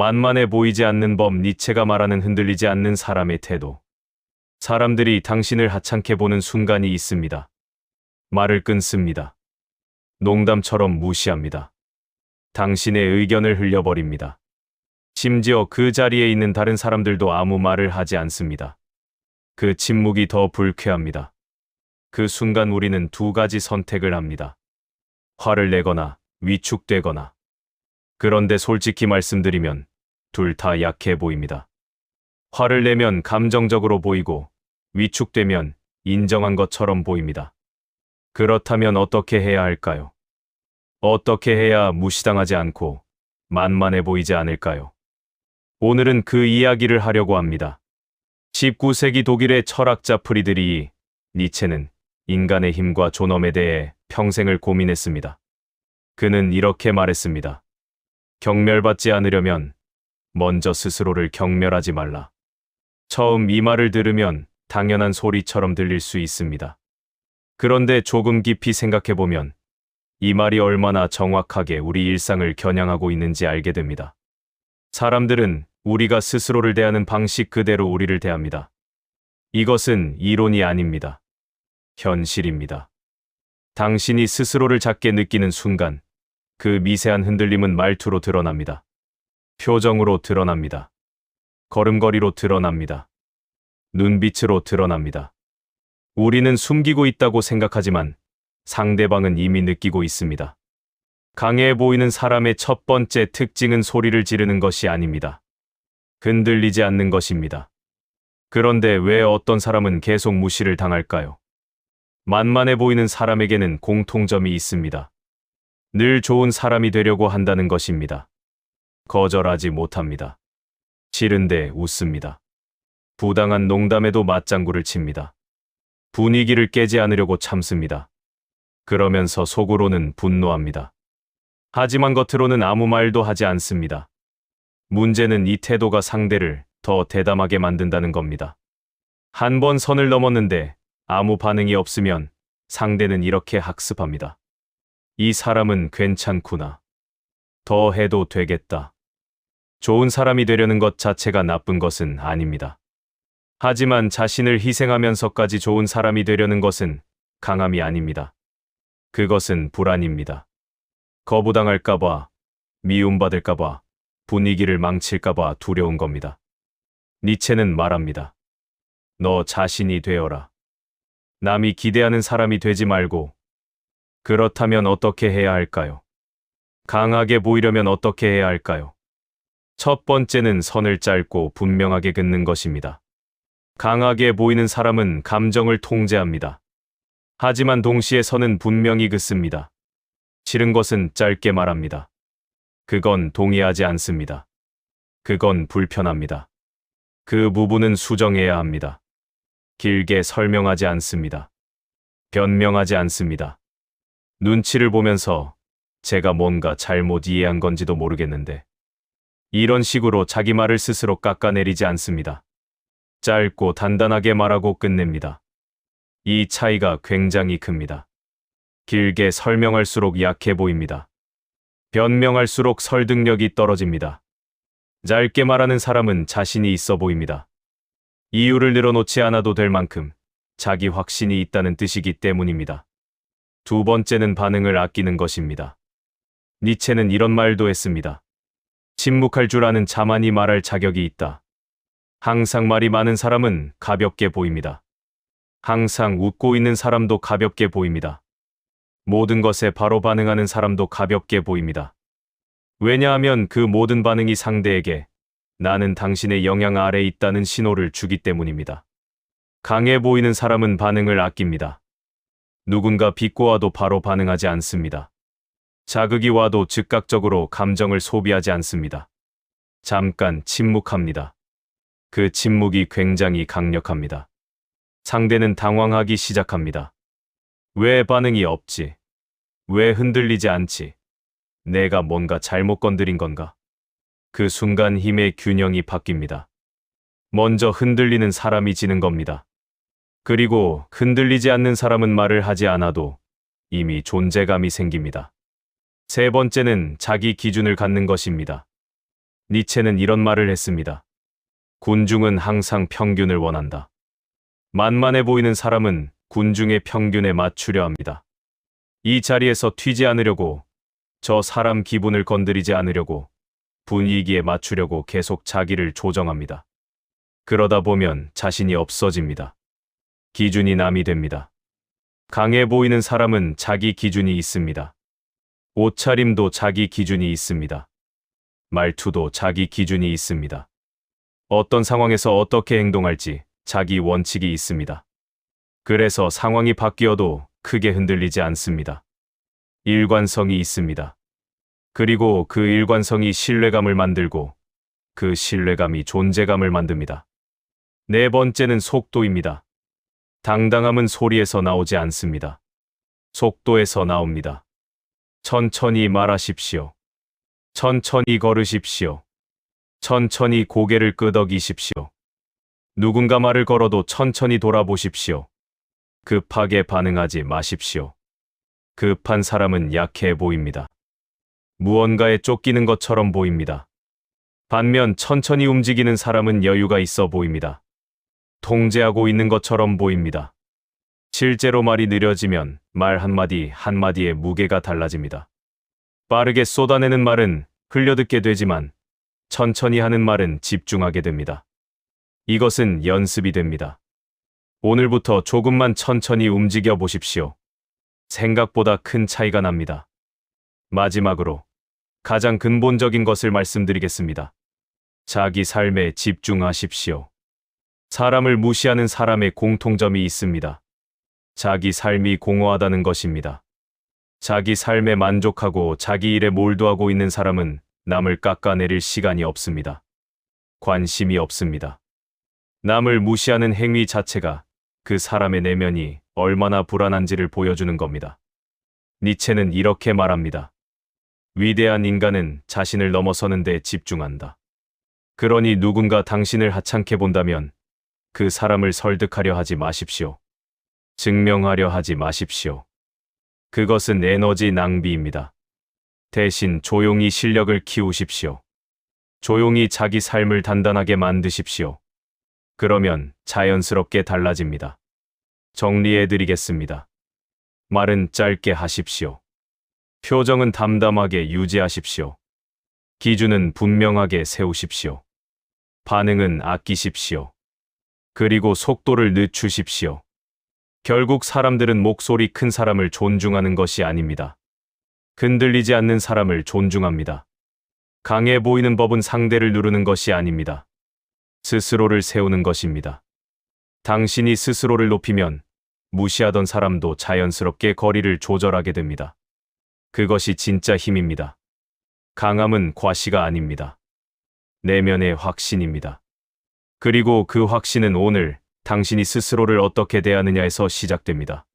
만만해 보이지 않는 법 니체가 말하는 흔들리지 않는 사람의 태도. 사람들이 당신을 하찮게 보는 순간이 있습니다. 말을 끊습니다. 농담처럼 무시합니다. 당신의 의견을 흘려버립니다. 심지어 그 자리에 있는 다른 사람들도 아무 말을 하지 않습니다. 그 침묵이 더 불쾌합니다. 그 순간 우리는 두 가지 선택을 합니다. 화를 내거나 위축되거나. 그런데 솔직히 말씀드리면 둘 다 약해 보입니다. 화를 내면 감정적으로 보이고 위축되면 인정한 것처럼 보입니다. 그렇다면 어떻게 해야 할까요? 어떻게 해야 무시당하지 않고 만만해 보이지 않을까요? 오늘은 그 이야기를 하려고 합니다. 19세기 독일의 철학자 프리드리히 니체는 인간의 힘과 존엄에 대해 평생을 고민했습니다. 그는 이렇게 말했습니다. 경멸받지 않으려면 먼저 스스로를 경멸하지 말라. 처음 이 말을 들으면 당연한 소리처럼 들릴 수 있습니다. 그런데 조금 깊이 생각해보면 이 말이 얼마나 정확하게 우리 일상을 겨냥하고 있는지 알게 됩니다. 사람들은 우리가 스스로를 대하는 방식 그대로 우리를 대합니다. 이것은 이론이 아닙니다. 현실입니다. 당신이 스스로를 작게 느끼는 순간 그 미세한 흔들림은 말투로 드러납니다. 표정으로 드러납니다. 걸음걸이로 드러납니다. 눈빛으로 드러납니다. 우리는 숨기고 있다고 생각하지만 상대방은 이미 느끼고 있습니다. 강해 보이는 사람의 첫 번째 특징은 소리를 지르는 것이 아닙니다. 흔들리지 않는 것입니다. 그런데 왜 어떤 사람은 계속 무시를 당할까요? 만만해 보이는 사람에게는 공통점이 있습니다. 늘 좋은 사람이 되려고 한다는 것입니다. 거절하지 못합니다. 싫은데 웃습니다. 부당한 농담에도 맞장구를 칩니다. 분위기를 깨지 않으려고 참습니다. 그러면서 속으로는 분노합니다. 하지만 겉으로는 아무 말도 하지 않습니다. 문제는 이 태도가 상대를 더 대담하게 만든다는 겁니다. 한 번 선을 넘었는데 아무 반응이 없으면 상대는 이렇게 학습합니다. 이 사람은 괜찮구나. 더 해도 되겠다. 좋은 사람이 되려는 것 자체가 나쁜 것은 아닙니다. 하지만 자신을 희생하면서까지 좋은 사람이 되려는 것은 강함이 아닙니다. 그것은 불안입니다. 거부당할까봐, 미움받을까봐, 분위기를 망칠까봐 두려운 겁니다. 니체는 말합니다. 너 자신이 되어라. 남이 기대하는 사람이 되지 말고. 그렇다면 어떻게 해야 할까요? 강하게 보이려면 어떻게 해야 할까요? 첫 번째는 선을 짧고 분명하게 긋는 것입니다. 강하게 보이는 사람은 감정을 통제합니다. 하지만 동시에 선은 분명히 긋습니다. 싫은 것은 짧게 말합니다. 그건 동의하지 않습니다. 그건 불편합니다. 그 부분은 수정해야 합니다. 길게 설명하지 않습니다. 변명하지 않습니다. 눈치를 보면서 제가 뭔가 잘못 이해한 건지도 모르겠는데. 이런 식으로 자기 말을 스스로 깎아내리지 않습니다. 짧고 단단하게 말하고 끝냅니다. 이 차이가 굉장히 큽니다. 길게 설명할수록 약해 보입니다. 변명할수록 설득력이 떨어집니다. 짧게 말하는 사람은 자신이 있어 보입니다. 이유를 늘어놓지 않아도 될 만큼 자기 확신이 있다는 뜻이기 때문입니다. 두 번째는 반응을 아끼는 것입니다. 니체는 이런 말도 했습니다. 침묵할 줄 아는 자만이 말할 자격이 있다. 항상 말이 많은 사람은 가볍게 보입니다. 항상 웃고 있는 사람도 가볍게 보입니다. 모든 것에 바로 반응하는 사람도 가볍게 보입니다. 왜냐하면 그 모든 반응이 상대에게 나는 당신의 영향 아래 있다는 신호를 주기 때문입니다. 강해 보이는 사람은 반응을 아낍니다. 누군가 비꼬아도 바로 반응하지 않습니다. 자극이 와도 즉각적으로 감정을 소비하지 않습니다. 잠깐 침묵합니다. 그 침묵이 굉장히 강력합니다. 상대는 당황하기 시작합니다. 왜 반응이 없지? 왜 흔들리지 않지? 내가 뭔가 잘못 건드린 건가? 그 순간 힘의 균형이 바뀝니다. 먼저 흔들리는 사람이 지는 겁니다. 그리고 흔들리지 않는 사람은 말을 하지 않아도 이미 존재감이 생깁니다. 세 번째는 자기 기준을 갖는 것입니다. 니체는 이런 말을 했습니다. 군중은 항상 평균을 원한다. 만만해 보이는 사람은 군중의 평균에 맞추려 합니다. 이 자리에서 튀지 않으려고, 저 사람 기분을 건드리지 않으려고, 분위기에 맞추려고 계속 자기를 조정합니다. 그러다 보면 자신이 없어집니다. 기준이 남이 됩니다. 강해 보이는 사람은 자기 기준이 있습니다. 옷차림도 자기 기준이 있습니다. 말투도 자기 기준이 있습니다. 어떤 상황에서 어떻게 행동할지 자기 원칙이 있습니다. 그래서 상황이 바뀌어도 크게 흔들리지 않습니다. 일관성이 있습니다. 그리고 그 일관성이 신뢰감을 만들고 그 신뢰감이 존재감을 만듭니다. 네 번째는 속도입니다. 당당함은 소리에서 나오지 않습니다. 속도에서 나옵니다. 천천히 말하십시오. 천천히 걸으십시오. 천천히 고개를 끄덕이십시오. 누군가 말을 걸어도 천천히 돌아보십시오. 급하게 반응하지 마십시오. 급한 사람은 약해 보입니다. 무언가에 쫓기는 것처럼 보입니다. 반면 천천히 움직이는 사람은 여유가 있어 보입니다. 통제하고 있는 것처럼 보입니다. 실제로 말이 느려지면 말 한마디 한마디의 무게가 달라집니다. 빠르게 쏟아내는 말은 흘려듣게 되지만 천천히 하는 말은 집중하게 됩니다. 이것은 연습이 됩니다. 오늘부터 조금만 천천히 움직여 보십시오. 생각보다 큰 차이가 납니다. 마지막으로 가장 근본적인 것을 말씀드리겠습니다. 자기 삶에 집중하십시오. 사람을 무시하는 사람의 공통점이 있습니다. 자기 삶이 공허하다는 것입니다. 자기 삶에 만족하고 자기 일에 몰두하고 있는 사람은 남을 깎아내릴 시간이 없습니다. 관심이 없습니다. 남을 무시하는 행위 자체가 그 사람의 내면이 얼마나 불안한지를 보여주는 겁니다. 니체는 이렇게 말합니다. 위대한 인간은 자신을 넘어서는 데 집중한다. 그러니 누군가 당신을 하찮게 본다면 그 사람을 설득하려 하지 마십시오. 증명하려 하지 마십시오. 그것은 에너지 낭비입니다. 대신 조용히 실력을 키우십시오. 조용히 자기 삶을 단단하게 만드십시오. 그러면 자연스럽게 달라집니다. 정리해드리겠습니다. 말은 짧게 하십시오. 표정은 담담하게 유지하십시오. 기준은 분명하게 세우십시오. 반응은 아끼십시오. 그리고 속도를 늦추십시오. 결국 사람들은 목소리 큰 사람을 존중하는 것이 아닙니다. 흔들리지 않는 사람을 존중합니다. 강해 보이는 법은 상대를 누르는 것이 아닙니다. 스스로를 세우는 것입니다. 당신이 스스로를 높이면 무시하던 사람도 자연스럽게 거리를 조절하게 됩니다. 그것이 진짜 힘입니다. 강함은 과시가 아닙니다. 내면의 확신입니다. 그리고 그 확신은 오늘 당신이 스스로를 어떻게 대하느냐에서 시작됩니다.